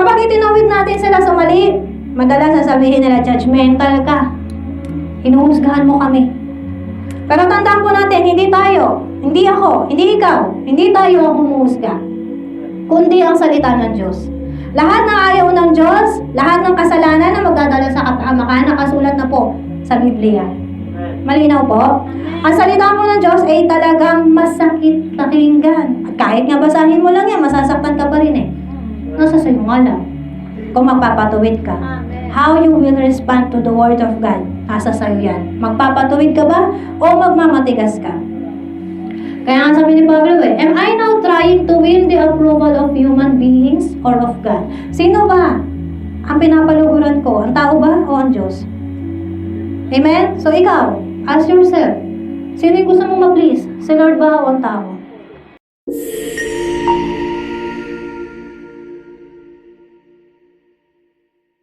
Kapag itinawid natin sila sa mali, madalas sasabihin nila, judgmental ka. Hinuhusgahan mo kami. Pero tandaan po natin, hindi tayo, hindi ako, hindi ikaw, hindi tayo ang humuhusga, kundi ang salita ng Diyos. Lahat ng ayaw ng Diyos, lahat ng kasalanan na magdadala sa kapahamakan, nakasulat na po sa Biblia. Malinaw po? Ang salita po ng Diyos ay talagang masakit pakinggan. At kahit nga basahin mo lang yan, masasaktan ka pa rin eh. Nasa sa'yo nga lang. Kung magpapatuwid ka. How you will respond to the Word of God, nasa sa'yo yan. Magpapatuwid ka ba o magmamatigas ka? Kaya nga sabi ni Pablo am I now trying to win the approval of human beings or of God? Sino ba ang pinapaluguran ko? Ang tao ba o ang Diyos? Amen? So ikaw, ask yourself, sino yung gusto mong ma-please? Si Lord ba o ang tao?